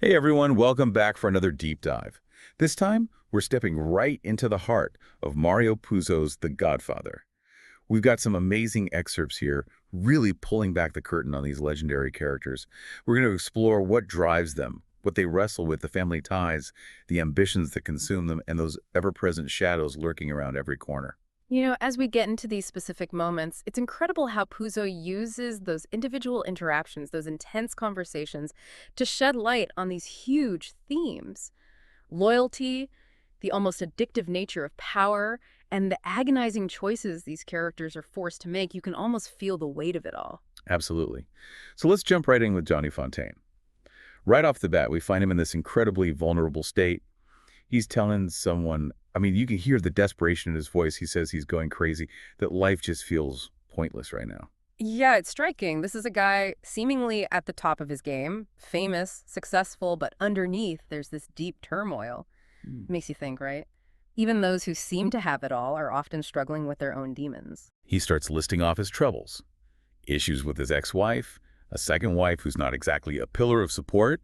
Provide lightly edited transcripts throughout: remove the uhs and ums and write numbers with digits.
Hey everyone, welcome back for another deep dive. This time, we're stepping right into the heart of Mario Puzo's The Godfather. We've got some amazing excerpts here, really pulling back the curtain on these legendary characters. We're going to explore what drives them, what they wrestle with, the family ties, the ambitions that consume them, and those ever-present shadows lurking around every corner. As we get into these specific moments, it's incredible how Puzo uses those individual interactions, those intense conversations, to shed light on these huge themes. Loyalty, the almost addictive nature of power, and the agonizing choices these characters are forced to make. You can almost feel the weight of it all. Absolutely. So let's jump right in with Johnny Fontane. Right off the bat, we find him in this incredibly vulnerable state. He's telling someone, I mean, you can hear the desperation in his voice. He says he's going crazy, that life just feels pointless right now. Yeah, it's striking. This is a guy seemingly at the top of his game, famous, successful, but underneath there's this deep turmoil. Hmm. Makes you think, right? Even those who seem to have it all are often struggling with their own demons. He starts listing off his troubles, issues with his ex-wife, a second wife who's not exactly a pillar of support,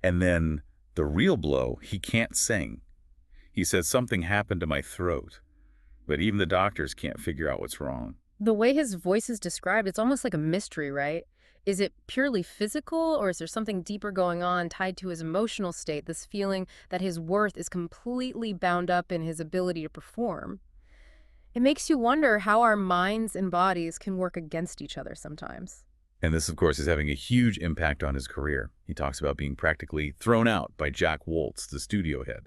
and then the real blow, he can't sing. He says something happened to my throat, but even the doctors can't figure out what's wrong. The way his voice is described, it's almost like a mystery, right? Is it purely physical, or is there something deeper going on tied to his emotional state, this feeling that his worth is completely bound up in his ability to perform? It makes you wonder how our minds and bodies can work against each other sometimes. And this, of course, is having a huge impact on his career. He talks about being practically thrown out by Jack Woltz, the studio head.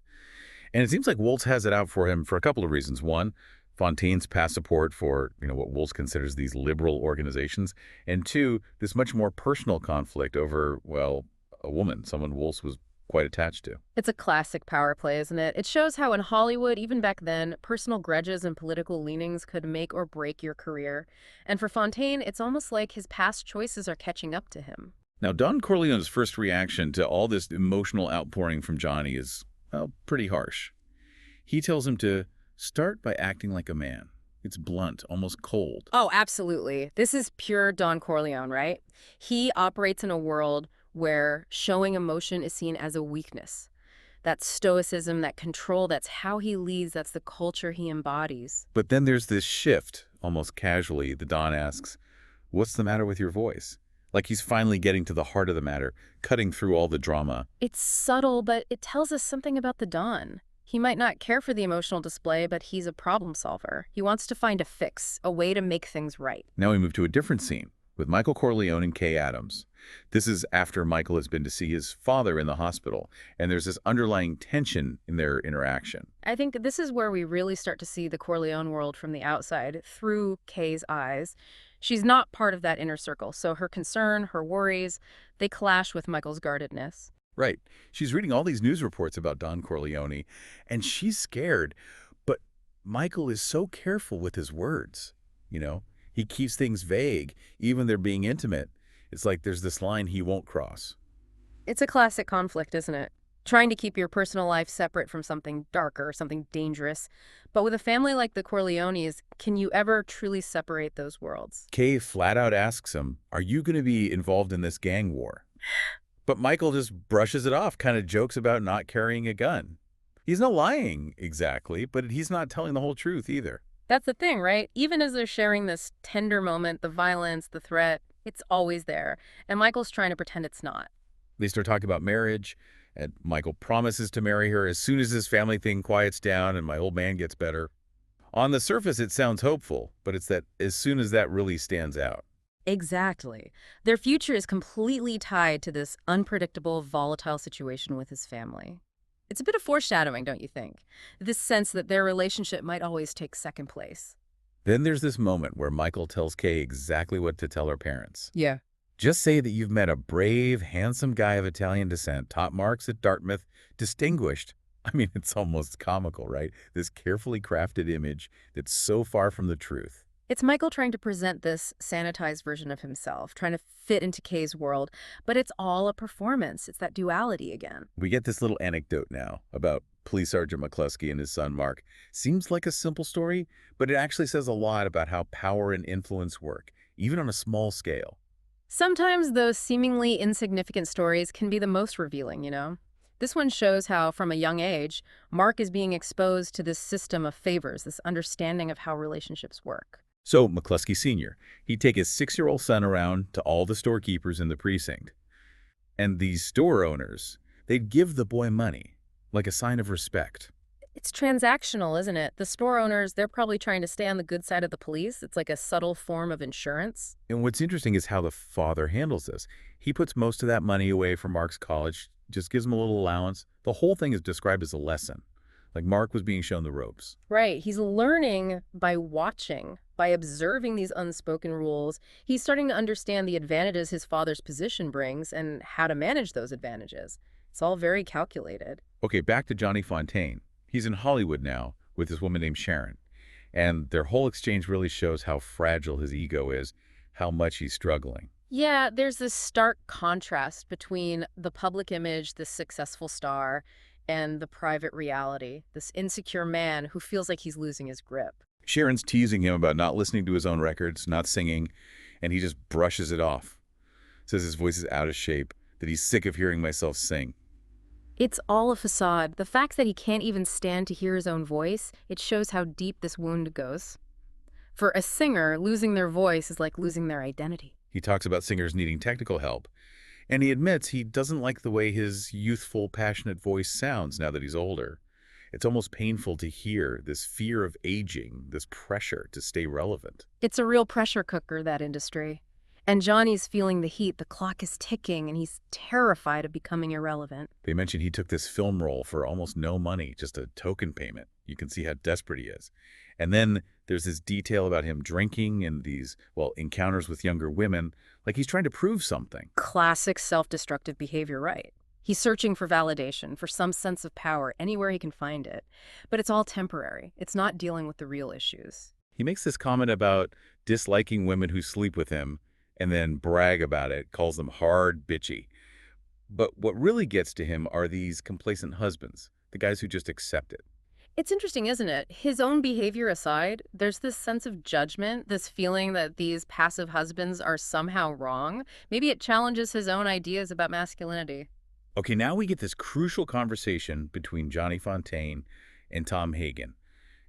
And it seems like Woltz has it out for him for a couple of reasons. One, Fontaine's past support for, what Woltz considers these liberal organizations. And two, this much more personal conflict over, well, a woman, someone Woltz was quite attached to. It's a classic power play, isn't it? It shows how in Hollywood, even back then, personal grudges and political leanings could make or break your career. And for Fontaine, it's almost like his past choices are catching up to him. Now, Don Corleone's first reaction to all this emotional outpouring from Johnny is, well, pretty harsh. He tells him to start by acting like a man. It's blunt, almost cold. Oh, absolutely. This is pure Don Corleone, right? He operates in a world where showing emotion is seen as a weakness. That stoicism, that control, that's how he leads, that's the culture he embodies. But then there's this shift, almost casually. The Don asks, "What's the matter with your voice?" Like he's finally getting to the heart of the matter, cutting through all the drama. It's subtle, but it tells us something about the Don. He might not care for the emotional display, but he's a problem solver. He wants to find a fix, a way to make things right. Now we move to a different scene with Michael Corleone and Kay Adams. This is after Michael has been to see his father in the hospital, and there's this underlying tension in their interaction. I think this is where we really start to see the Corleone world from the outside, through Kay's eyes. She's not part of that inner circle, so her concern, her worries, they clash with Michael's guardedness. Right. She's reading all these news reports about Don Corleone, and she's scared. But Michael is so careful with his words. He keeps things vague, even they're being intimate. It's like there's this line he won't cross. It's a classic conflict, isn't it? Trying to keep your personal life separate from something darker, something dangerous. But with a family like the Corleones, can you ever truly separate those worlds? Kay flat out asks him, "Are you going to be involved in this gang war?" But Michael just brushes it off, kind of jokes about not carrying a gun. He's not lying exactly, but he's not telling the whole truth either. That's the thing, right? Even as they're sharing this tender moment, the violence, the threat, it's always there. And Michael's trying to pretend it's not. They start talking about marriage, and Michael promises to marry her as soon as this family thing quiets down and my old man gets better. On the surface, it sounds hopeful, but it's that as soon as that really stands out. Exactly. Their future is completely tied to this unpredictable, volatile situation with his family. It's a bit of foreshadowing, don't you think? This sense that their relationship might always take second place. Then there's this moment where Michael tells Kay exactly what to tell her parents. Yeah. Just say that you've met a brave, handsome guy of Italian descent, top marks at Dartmouth, distinguished. I mean, it's almost comical, right? This carefully crafted image that's so far from the truth. It's Michael trying to present this sanitized version of himself, trying to fit into Kay's world, but it's all a performance. It's that duality again. We get this little anecdote now about Police Sergeant McCluskey and his son Mark. Seems like a simple story, but it actually says a lot about how power and influence work, even on a small scale. Sometimes those seemingly insignificant stories can be the most revealing, you know? This one shows how, from a young age, Mark is being exposed to this system of favors, this understanding of how relationships work. So McCluskey Sr., he'd take his 6-year-old son around to all the storekeepers in the precinct. And these store owners, they'd give the boy money, like a sign of respect. It's transactional, isn't it? The store owners, they're probably trying to stay on the good side of the police. It's like a subtle form of insurance. And what's interesting is how the father handles this. He puts most of that money away for Mark's college, just gives him a little allowance. The whole thing is described as a lesson. Like Mark was being shown the ropes. Right. He's learning by watching, by observing these unspoken rules. He's starting to understand the advantages his father's position brings and how to manage those advantages. It's all very calculated. Okay, back to Johnny Fontane. He's in Hollywood now with this woman named Sharon. And their whole exchange really shows how fragile his ego is, how much he's struggling. Yeah, there's this stark contrast between the public image, this successful star, and the private reality, this insecure man who feels like he's losing his grip. Sharon's teasing him about not listening to his own records, not singing, and he just brushes it off. Says his voice is out of shape, that he's sick of hearing myself sing. It's all a facade. The fact that he can't even stand to hear his own voice, it shows how deep this wound goes. For a singer, losing their voice is like losing their identity. He talks about singers needing technical help, and he admits he doesn't like the way his youthful, passionate voice sounds now that he's older. It's almost painful to hear this fear of aging, this pressure to stay relevant. It's a real pressure cooker, that industry. And Johnny's feeling the heat. The clock is ticking, and he's terrified of becoming irrelevant. They mentioned he took this film role for almost no money, just a token payment. You can see how desperate he is. And then there's this detail about him drinking and these, well, encounters with younger women, like he's trying to prove something. Classic self-destructive behavior, right? He's searching for validation, for some sense of power, anywhere he can find it. But it's all temporary. It's not dealing with the real issues. He makes this comment about disliking women who sleep with him and then brag about it, calls them hard, bitchy. But what really gets to him are these complacent husbands, the guys who just accept it. It's interesting, isn't it? His own behavior aside, there's this sense of judgment, this feeling that these passive husbands are somehow wrong. Maybe it challenges his own ideas about masculinity. Okay, now we get this crucial conversation between Johnny Fontane and Tom Hagen.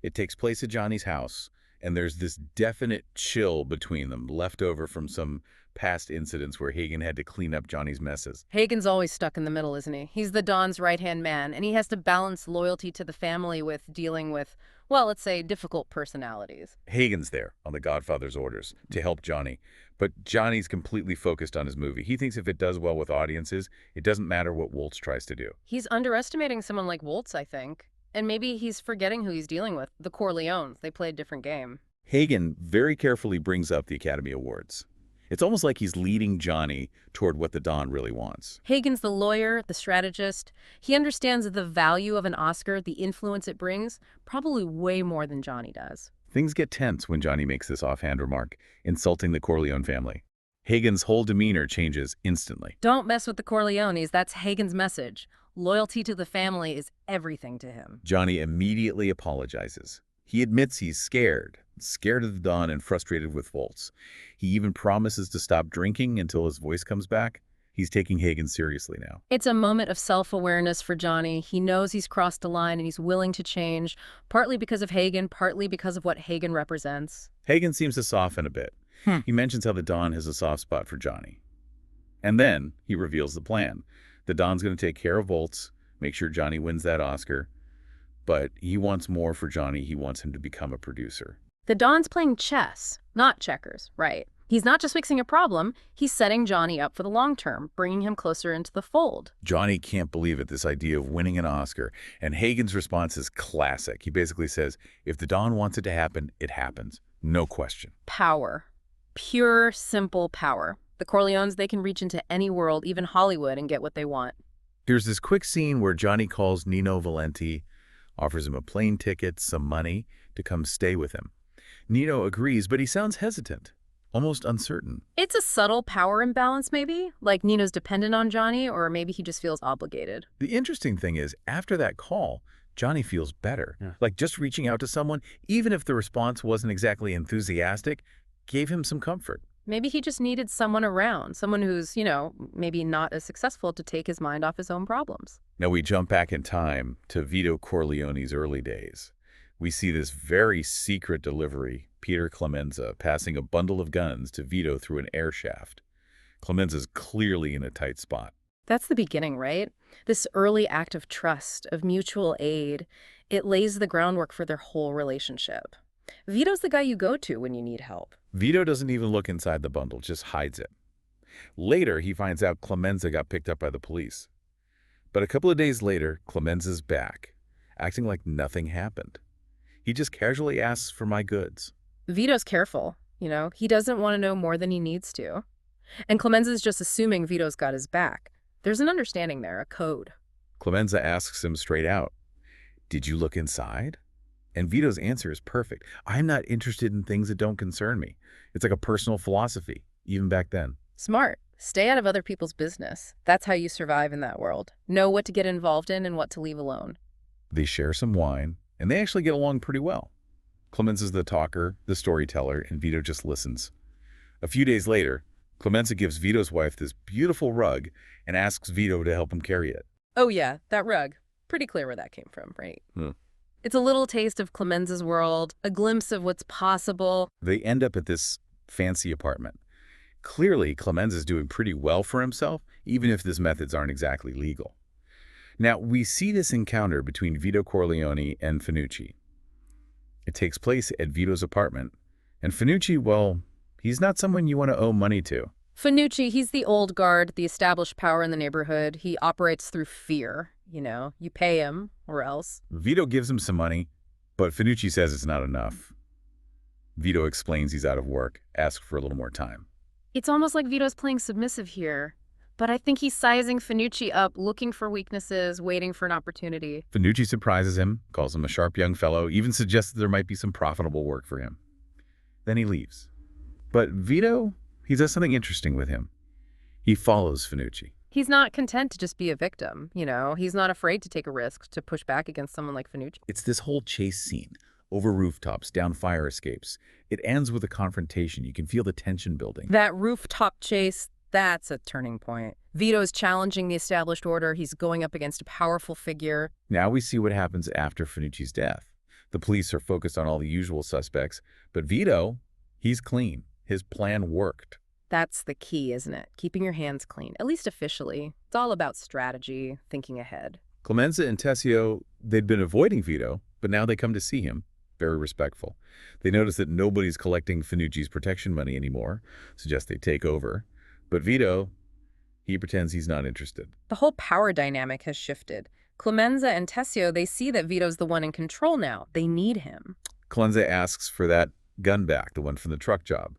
It takes place at Johnny's house, and there's this definite chill between them, left over from some past incidents where Hagen had to clean up Johnny's messes. Hagen's always stuck in the middle, isn't he? He's the Don's right-hand man, and he has to balance loyalty to the family with dealing with, well, let's say, difficult personalities. Hagen's there on the Godfather's orders to help Johnny, but Johnny's completely focused on his movie. He thinks if it does well with audiences, it doesn't matter what Waltz tries to do. He's underestimating someone like Waltz, I think. And maybe he's forgetting who he's dealing with. The Corleones, they play a different game. Hagen very carefully brings up the Academy Awards. It's almost like he's leading Johnny toward what the Don really wants. Hagen's the lawyer, the strategist. He understands the value of an Oscar, the influence it brings, probably way more than Johnny does. Things get tense when Johnny makes this offhand remark, insulting the Corleone family. Hagen's whole demeanor changes instantly. Don't mess with the Corleones, that's Hagen's message. Loyalty to the family is everything to him. Johnny immediately apologizes. He admits he's scared of the Don and frustrated with Waltz. He even promises to stop drinking until his voice comes back. He's taking Hagen seriously now. It's a moment of self-awareness for Johnny. He knows he's crossed a line and he's willing to change, partly because of Hagen, partly because of what Hagen represents. Hagen seems to soften a bit. He mentions how the Don has a soft spot for Johnny. And then he reveals the plan. The Don's going to take care of Waltz, make sure Johnny wins that Oscar. But he wants more for Johnny. He wants him to become a producer. The Don's playing chess, not checkers, right? He's not just fixing a problem, he's setting Johnny up for the long term, bringing him closer into the fold. Johnny can't believe it, this idea of winning an Oscar. And Hagen's response is classic. He basically says, if the Don wants it to happen, it happens. No question. Power. Pure, simple power. The Corleones, they can reach into any world, even Hollywood, and get what they want. There's this quick scene where Johnny calls Nino Valenti, offers him a plane ticket, some money, to come stay with him. Nino agrees, but he sounds hesitant, almost uncertain. It's a subtle power imbalance, maybe? Like Nino's dependent on Johnny, or maybe he just feels obligated. The interesting thing is, after that call, Johnny feels better. Like just reaching out to someone, even if the response wasn't exactly enthusiastic, gave him some comfort. Maybe he just needed someone around, someone who's, maybe not as successful to take his mind off his own problems. Now we jump back in time to Vito Corleone's early days. We see this very secret delivery, Peter Clemenza passing a bundle of guns to Vito through an air shaft. Clemenza's clearly in a tight spot. That's the beginning, right? This early act of trust, of mutual aid, it lays the groundwork for their whole relationship. Vito's the guy you go to when you need help. Vito doesn't even look inside the bundle, just hides it. Later, he finds out Clemenza got picked up by the police. But a couple of days later, Clemenza's back, acting like nothing happened. He just casually asks for my goods. Vito's careful, he doesn't want to know more than he needs to. And Clemenza's just assuming Vito's got his back. There's an understanding there, a code. Clemenza asks him straight out, "Did you look inside?" And Vito's answer is perfect. "I'm not interested in things that don't concern me." It's like a personal philosophy, even back then. Smart. Stay out of other people's business. That's how you survive in that world. Know what to get involved in and what to leave alone. They share some wine, and they actually get along pretty well. Clemenza's the talker, the storyteller, and Vito just listens. A few days later, Clemenza gives Vito's wife this beautiful rug and asks Vito to help him carry it. Oh yeah, that rug. Pretty clear where that came from, right? It's a little taste of Clemenza's world, a glimpse of what's possible. They end up at this fancy apartment. Clearly, Clemenza's doing pretty well for himself, even if his methods aren't exactly legal. Now, we see this encounter between Vito Corleone and Finucci. It takes place at Vito's apartment, and Finucci, well, he's not someone you want to owe money to. Finucci, he's the old guard, the established power in the neighborhood. He operates through fear, You pay him, or else. Vito gives him some money, but Finucci says it's not enough. Vito explains he's out of work, asks for a little more time. It's almost like Vito's playing submissive here. But I think he's sizing Finucci up, looking for weaknesses, waiting for an opportunity. Finucci surprises him, calls him a sharp young fellow, even suggests that there might be some profitable work for him. Then he leaves. But Vito, he does something interesting with him. He follows Finucci. He's not content to just be a victim, He's not afraid to take a risk, to push back against someone like Finucci. It's this whole chase scene, over rooftops, down fire escapes. It ends with a confrontation. You can feel the tension building. That rooftop chase, that's a turning point. Vito's challenging the established order. He's going up against a powerful figure. Now we see what happens after Finucci's death. The police are focused on all the usual suspects, but Vito, he's clean. His plan worked. That's the key, isn't it? Keeping your hands clean, at least officially. It's all about strategy, thinking ahead. Clemenza and Tessio, they'd been avoiding Vito, but now they come to see him. Very respectful. They notice that nobody's collecting Finucci's protection money anymore, suggest they take over. But Vito, he pretends he's not interested. The whole power dynamic has shifted. Clemenza and Tessio, they see that Vito's the one in control now. They need him. Clemenza asks for that gun back, the one from the truck job.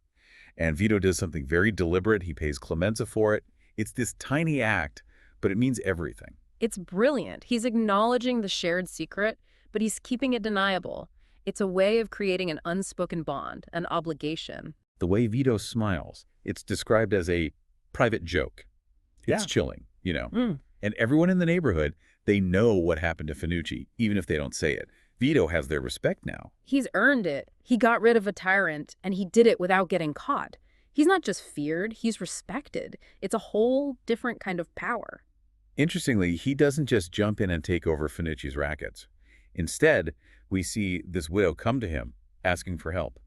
And Vito does something very deliberate. He pays Clemenza for it. It's this tiny act, but it means everything. It's brilliant. He's acknowledging the shared secret, but he's keeping it deniable. It's a way of creating an unspoken bond, an obligation. The way Vito smiles, it's described as a private joke. It's chilling, And everyone in the neighborhood, they know what happened to Finucci, even if they don't say it. Vito has their respect now. He's earned it. He got rid of a tyrant, and he did it without getting caught. He's not just feared, he's respected. It's a whole different kind of power. Interestingly, he doesn't just jump in and take over Finucci's rackets. Instead, we see this widow come to him, asking for help.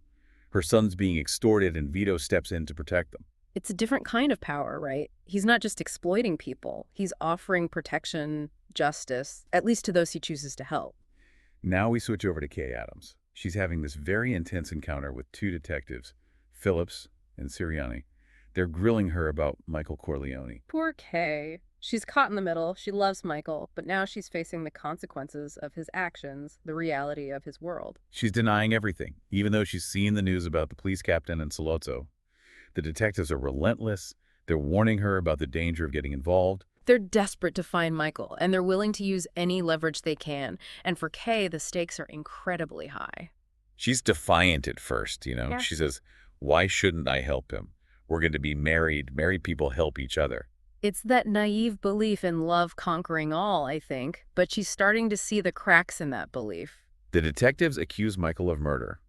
Her son's being extorted, and Vito steps in to protect them. It's a different kind of power, right? He's not just exploiting people. He's offering protection, justice, at least to those he chooses to help. Now we switch over to Kay Adams. She's having this very intense encounter with two detectives, Phillips and Sirianni. They're grilling her about Michael Corleone. Poor Kay. She's caught in the middle. She loves Michael, but now she's facing the consequences of his actions, the reality of his world. She's denying everything, even though she's seen the news about the police captain and Salozzo. The detectives are relentless. They're warning her about the danger of getting involved. They're desperate to find Michael, and they're willing to use any leverage they can. And for Kay, the stakes are incredibly high. She's defiant at first, Yeah. She says, "Why shouldn't I help him? We're going to be married. Married people help each other." It's that naive belief in love conquering all, I think, but she's starting to see the cracks in that belief. The detectives accuse Michael of murder.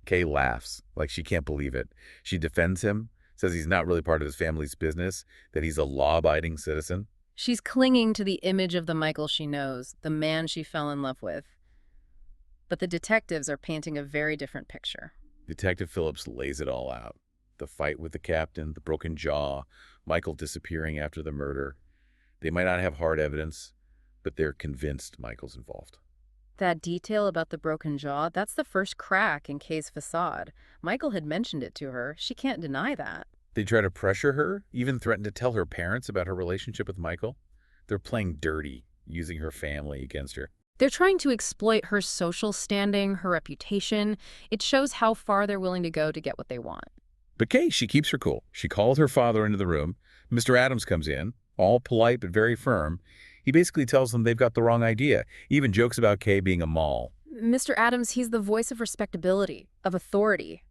Kay laughs, like she can't believe it. She defends him, says he's not really part of his family's business, that he's a law-abiding citizen. She's clinging to the image of the Michael she knows, the man she fell in love with. But the detectives are painting a very different picture. Detective Phillips lays it all out. The fight with the captain, the broken jaw, Michael disappearing after the murder. They might not have hard evidence, but they're convinced Michael's involved. That detail about the broken jaw, that's the first crack in Kay's facade. Michael had mentioned it to her. She can't deny that. They try to pressure her, even threaten to tell her parents about her relationship with Michael. They're playing dirty, using her family against her. They're trying to exploit her social standing, her reputation. It shows how far they're willing to go to get what they want. But Kay, she keeps her cool. She calls her father into the room. Mr. Adams comes in, all polite but very firm. He basically tells them they've got the wrong idea. He even jokes about Kay being a mall. Mr. Adams, he's the voice of respectability, of authority.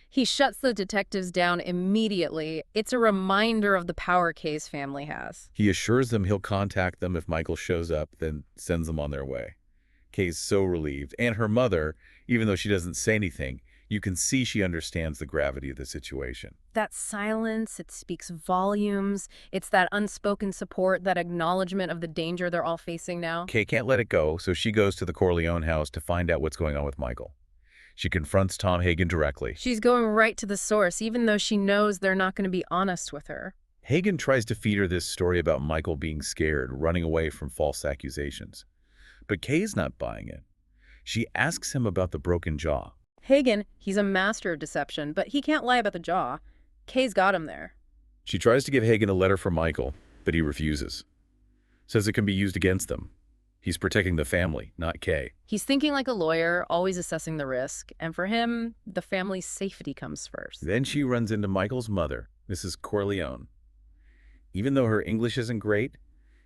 He shuts the detectives down immediately. It's a reminder of the power Kay's family has. He assures them he'll contact them if Michael shows up, then sends them on their way. Kay's so relieved. And her mother, even though she doesn't say anything, you can see she understands the gravity of the situation. That silence, it speaks volumes. It's that unspoken support, that acknowledgement of the danger they're all facing now. Kay can't let it go, so she goes to the Corleone house to find out what's going on with Michael. She confronts Tom Hagen directly. She's going right to the source, even though she knows they're not going to be honest with her. Hagen tries to feed her this story about Michael being scared, running away from false accusations. But Kay's not buying it. She asks him about the broken jaw. Hagen, he's a master of deception, but he can't lie about the jaw. Kay's got him there. She tries to give Hagen a letter from Michael, but he refuses. Says it can be used against them. He's protecting the family, not Kay. He's thinking like a lawyer, always assessing the risk, and for him, the family's safety comes first. Then she runs into Michael's mother, Mrs. Corleone. Even though her English isn't great,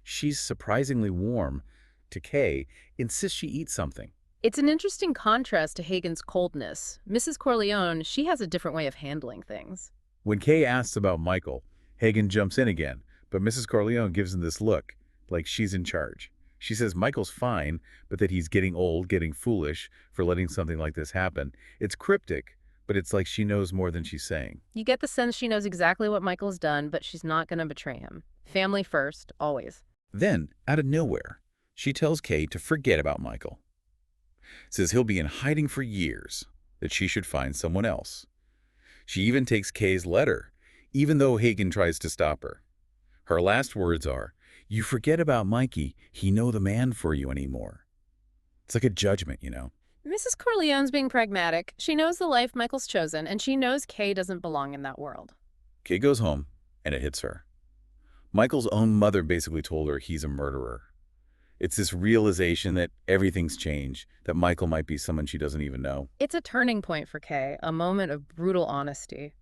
she's surprisingly warm. To Kay, insists she eat something. It's an interesting contrast to Hagen's coldness. Mrs. Corleone, she has a different way of handling things. When Kay asks about Michael, Hagen jumps in again, but Mrs. Corleone gives him this look, like she's in charge. She says Michael's fine, but that he's getting old, getting foolish for letting something like this happen. It's cryptic, but it's like she knows more than she's saying. You get the sense she knows exactly what Michael's done, but she's not going to betray him. Family first, always. Then, out of nowhere, she tells Kay to forget about Michael. Says he'll be in hiding for years, that she should find someone else. She even takes Kay's letter, even though Hagen tries to stop her. Her last words are, "You forget about Mikey, he no the man for you anymore." It's like a judgment, you know. Mrs. Corleone's being pragmatic. She knows the life Michael's chosen, and she knows Kay doesn't belong in that world. Kay goes home, and it hits her. Michael's own mother basically told her he's a murderer. It's this realization that everything's changed, that Michael might be someone she doesn't even know. It's a turning point for Kay, a moment of brutal honesty.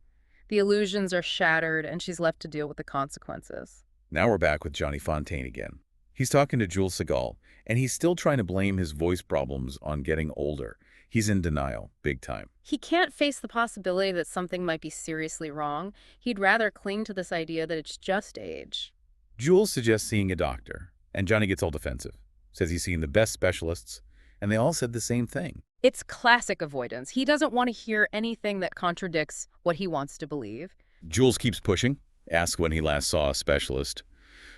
The illusions are shattered, and she's left to deal with the consequences. Now we're back with Johnny Fontane again. He's talking to Jules Segal, and he's still trying to blame his voice problems on getting older. He's in denial, big time. He can't face the possibility that something might be seriously wrong. He'd rather cling to this idea that it's just age. Jules suggests seeing a doctor, and Johnny gets all defensive. Says he's seen the best specialists, and they all said the same thing. It's classic avoidance. He doesn't want to hear anything that contradicts what he wants to believe. Jules keeps pushing, asks when he last saw a specialist.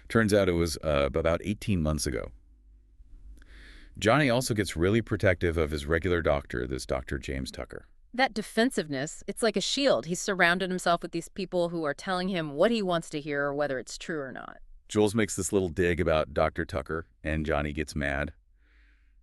Turns out it was about 18 months ago. Johnny also gets really protective of his regular doctor, this Dr. James Tucker. That defensiveness, it's like a shield. He's surrounded himself with these people who are telling him what he wants to hear, whether it's true or not. Jules makes this little dig about Dr. Tucker, and Johnny gets mad.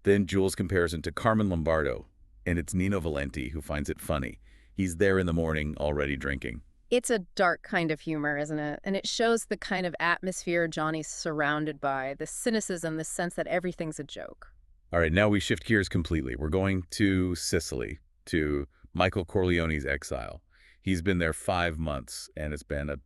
Then Jules compares him to Carmen Lombardo, and it's Nino Valenti who finds it funny. He's there in the morning, already drinking. It's a dark kind of humor, isn't it? And it shows the kind of atmosphere Johnny's surrounded by, the cynicism, the sense that everything's a joke. All right, now we shift gears completely. We're going to Sicily, to Michael Corleone's exile. He's been there 5 months, and it's been a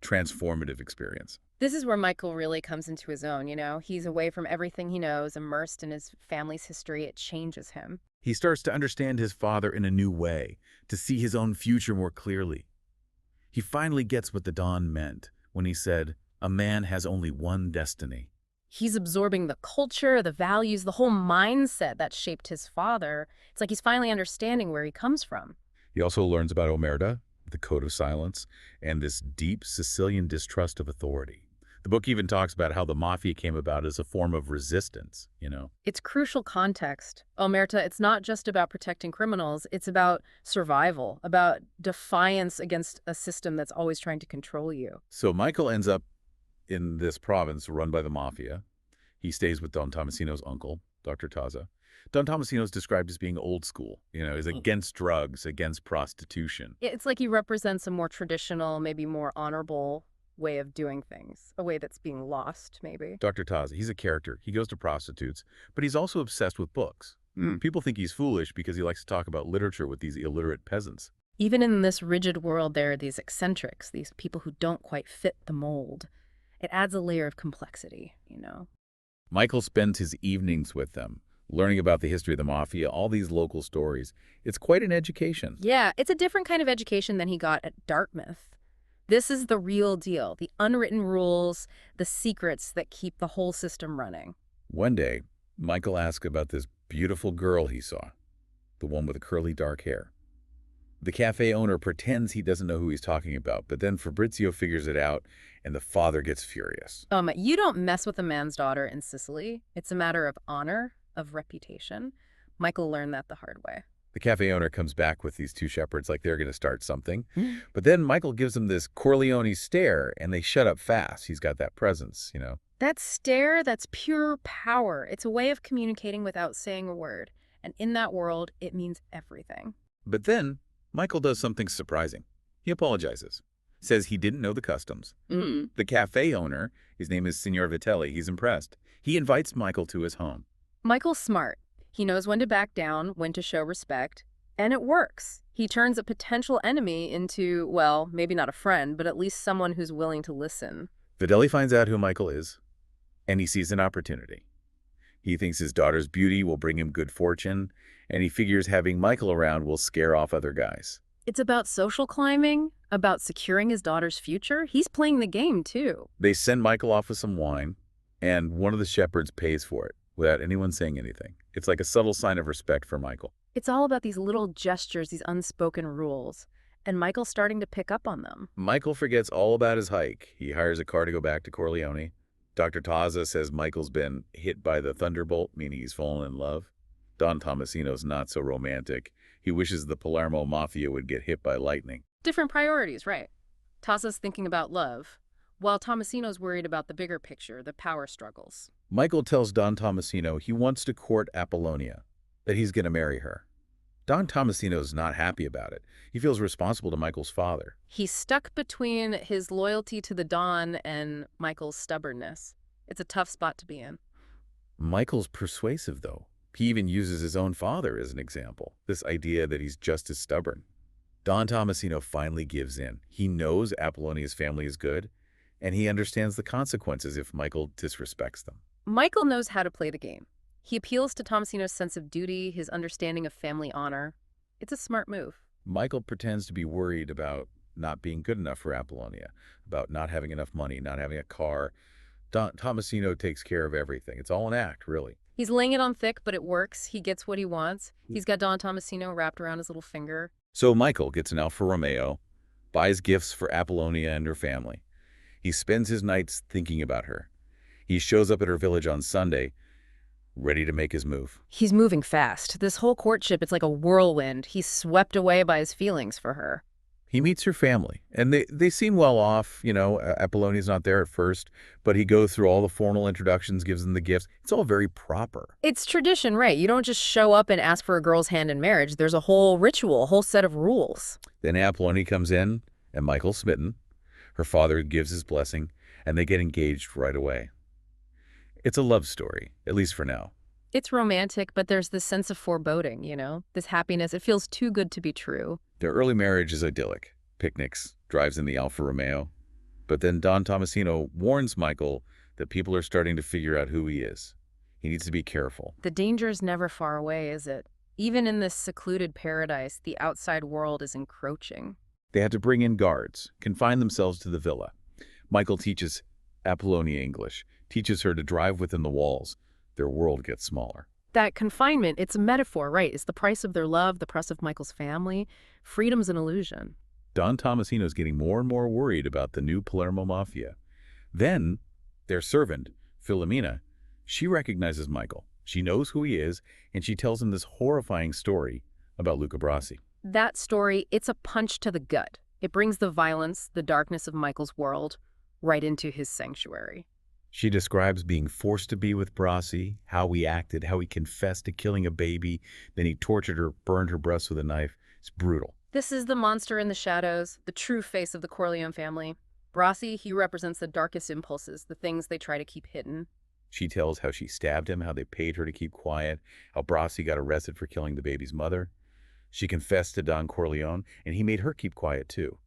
transformative experience. This is where Michael really comes into his own, you know? He's away from everything he knows, immersed in his family's history. It changes him. He starts to understand his father in a new way, to see his own future more clearly. He finally gets what the Don meant when he said, "A man has only one destiny." He's absorbing the culture, the values, the whole mindset that shaped his father. It's like he's finally understanding where he comes from. He also learns about omerta, the code of silence, and this deep Sicilian distrust of authority. The book even talks about how the mafia came about as a form of resistance. It's crucial context. Omerta, it's not just about protecting criminals, it's about survival, about defiance against a system that's always trying to control you. So Michael ends up in this province run by the mafia. He stays with Don Tomasino's uncle, Dr. Taza. Don Tomasino is described as being old school, is against drugs, against prostitution. It's like he represents a more traditional, maybe more honorable way of doing things, a way that's being lost, maybe. Dr. Taza, he's a character. He goes to prostitutes, but he's also obsessed with books. People think he's foolish because he likes to talk about literature with these illiterate peasants. Even in this rigid world, there are these eccentrics, these people who don't quite fit the mold. It adds a layer of complexity. Michael spends his evenings with them, learning about the history of the mafia, all these local stories. It's quite an education. Yeah, it's a different kind of education than he got at Dartmouth. This is the real deal, the unwritten rules, the secrets that keep the whole system running. One day, Michael asks about this beautiful girl he saw, the one with the curly dark hair. The cafe owner pretends he doesn't know who he's talking about, but then Fabrizio figures it out, and the father gets furious. You don't mess with a man's daughter in Sicily. It's a matter of honor, of reputation. Michael learned that the hard way. The cafe owner comes back with these two shepherds like they're going to start something. But then Michael gives them this Corleone stare, and they shut up fast. He's got that presence. That stare, that's pure power. It's a way of communicating without saying a word. And in that world, it means everything. But then Michael does something surprising. He apologizes, says he didn't know the customs. The cafe owner, his name is Signor Vitelli, he's impressed. He invites Michael to his home. Michael's smart. He knows when to back down, when to show respect, and it works. He turns a potential enemy into, well, maybe not a friend, but at least someone who's willing to listen. Vitelli finds out who Michael is, and he sees an opportunity. He thinks his daughter's beauty will bring him good fortune, and he figures having Michael around will scare off other guys. It's about social climbing, about securing his daughter's future. He's playing the game, too. They send Michael off with some wine, and one of the shepherds pays for it without anyone saying anything. It's like a subtle sign of respect for Michael. It's all about these little gestures, these unspoken rules, and Michael's starting to pick up on them. Michael forgets all about his hike. He hires a car to go back to Corleone. Dr. Taza says Michael's been hit by the thunderbolt, meaning he's fallen in love. Don Tomasino's not so romantic. He wishes the Palermo Mafia would get hit by lightning. Different priorities, right? Taza's thinking about love, while Tomasino's worried about the bigger picture, the power struggles. Michael tells Don Tomasino he wants to court Apollonia, that he's going to marry her. Don Tomasino's not happy about it. He feels responsible to Michael's father. He's stuck between his loyalty to the Don and Michael's stubbornness. It's a tough spot to be in. Michael's persuasive, though. He even uses his own father as an example, this idea that he's just as stubborn. Don Tomasino finally gives in. He knows Apollonia's family is good, and he understands the consequences if Michael disrespects them. Michael knows how to play the game. He appeals to Tomasino's sense of duty, his understanding of family honor. It's a smart move. Michael pretends to be worried about not being good enough for Apollonia, about not having enough money, not having a car. Tomasino takes care of everything. It's all an act, really. He's laying it on thick, but it works. He gets what he wants. He's got Don Tomasino wrapped around his little finger. So Michael gets an Alfa Romeo, buys gifts for Apollonia and her family. He spends his nights thinking about her. He shows up at her village on Sunday, ready to make his move. He's moving fast. This whole courtship, it's like a whirlwind. He's swept away by his feelings for her. He meets her family, and they seem well off. Apollonia's not there at first, but he goes through all the formal introductions, gives them the gifts. It's all very proper. It's tradition, right? You don't just show up and ask for a girl's hand in marriage. There's a whole ritual, a whole set of rules. Then Apollonia comes in, and Michael's smitten. Her father gives his blessing, and they get engaged right away. It's a love story, at least for now. It's romantic, but there's this sense of foreboding, this happiness. It feels too good to be true. Their early marriage is idyllic. Picnics, drives in the Alfa Romeo. But then Don Tomasino warns Michael that people are starting to figure out who he is. He needs to be careful. The danger's never far away, is it? Even in this secluded paradise, the outside world is encroaching. They have to bring in guards, confine themselves to the villa. Michael teaches Apollonia English teaches her to drive within the walls. Their world gets smaller. That confinement, it's a metaphor, right? It's the price of their love, the price of Michael's family. Freedom's an illusion. Don Tomasino's getting more and more worried about the new Palermo Mafia. Then, their servant, Filomena, she recognizes Michael. She knows who he is, and she tells him this horrifying story about Luca Brasi. That story, it's a punch to the gut. It brings the violence, the darkness of Michael's world, right into his sanctuary. She describes being forced to be with Brasi, how he acted, how he confessed to killing a baby, then he tortured her, burned her breasts with a knife. It's brutal. This is the monster in the shadows, the true face of the Corleone family. Brasi, he represents the darkest impulses, the things they try to keep hidden. She tells how she stabbed him, how they paid her to keep quiet, how Brasi got arrested for killing the baby's mother. She confessed to Don Corleone, and he made her keep quiet too.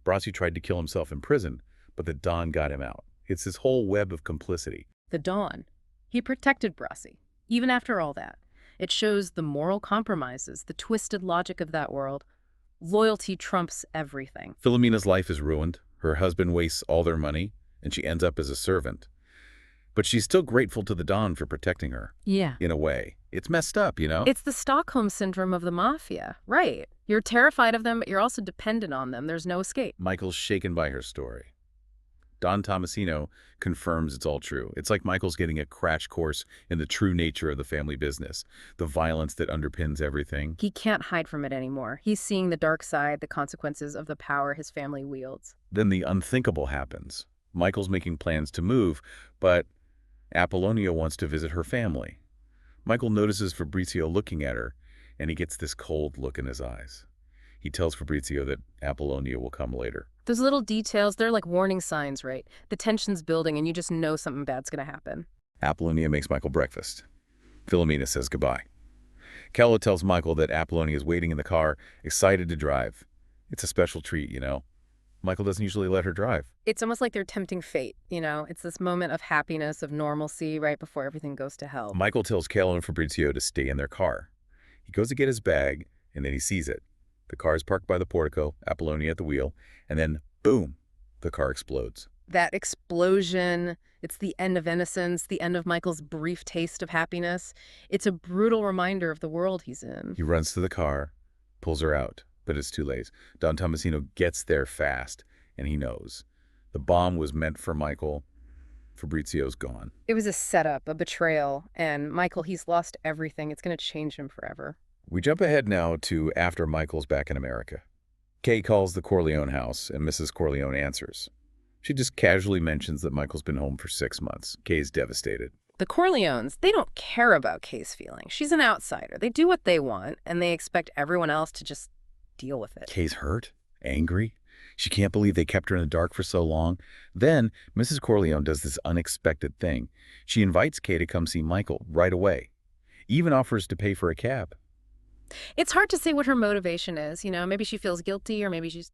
Brasi tried to kill himself in prison, but the Don got him out. It's this whole web of complicity. The Don. He protected Brasi, even after all that. It shows the moral compromises, the twisted logic of that world. Loyalty trumps everything. Filomena's life is ruined. Her husband wastes all their money, and she ends up as a servant. But she's still grateful to the Don for protecting her. Yeah. In a way. It's messed up, you know? It's the Stockholm syndrome of the mafia. Right. You're terrified of them, but you're also dependent on them. There's no escape. Michael's shaken by her story. Don Tomasino confirms it's all true. It's like Michael's getting a crash course in the true nature of the family business, the violence that underpins everything. He can't hide from it anymore. He's seeing the dark side, the consequences of the power his family wields. Then the unthinkable happens. Michael's making plans to move, but Apollonia wants to visit her family. Michael notices Fabrizio looking at her, and he gets this cold look in his eyes. He tells Fabrizio that Apollonia will come later. Those little details, they're like warning signs, right? The tension's building and you just know something bad's gonna happen. Apollonia makes Michael breakfast. Filomena says goodbye. Kello tells Michael that Apollonia is waiting in the car, excited to drive. It's a special treat, you know. Michael doesn't usually let her drive. It's almost like they're tempting fate, you know? It's this moment of happiness, of normalcy, right before everything goes to hell. Michael tells Kello and Fabrizio to stay in their car. He goes to get his bag, and then he sees it. The car is parked by the portico, Apollonia at the wheel, and then, boom, the car explodes. That explosion, it's the end of innocence, the end of Michael's brief taste of happiness. It's a brutal reminder of the world he's in. He runs to the car, pulls her out, but it's too late. Don Tomasino gets there fast, and he knows. The bomb was meant for Michael. Fabrizio's gone. It was a setup, a betrayal, and Michael, he's lost everything. It's going to change him forever. We jump ahead now to after Michael's back in America. Kay calls the Corleone house, and Mrs. Corleone answers. She just casually mentions that Michael's been home for 6 months. Kay's devastated. The Corleones, they don't care about Kay's feelings. She's an outsider. They do what they want, and they expect everyone else to just deal with it. Kay's hurt, angry. She can't believe they kept her in the dark for so long. Then, Mrs. Corleone does this unexpected thing. She invites Kay to come see Michael right away. Even offers to pay for a cab. It's hard to say what her motivation is, you know, maybe she feels guilty or maybe she's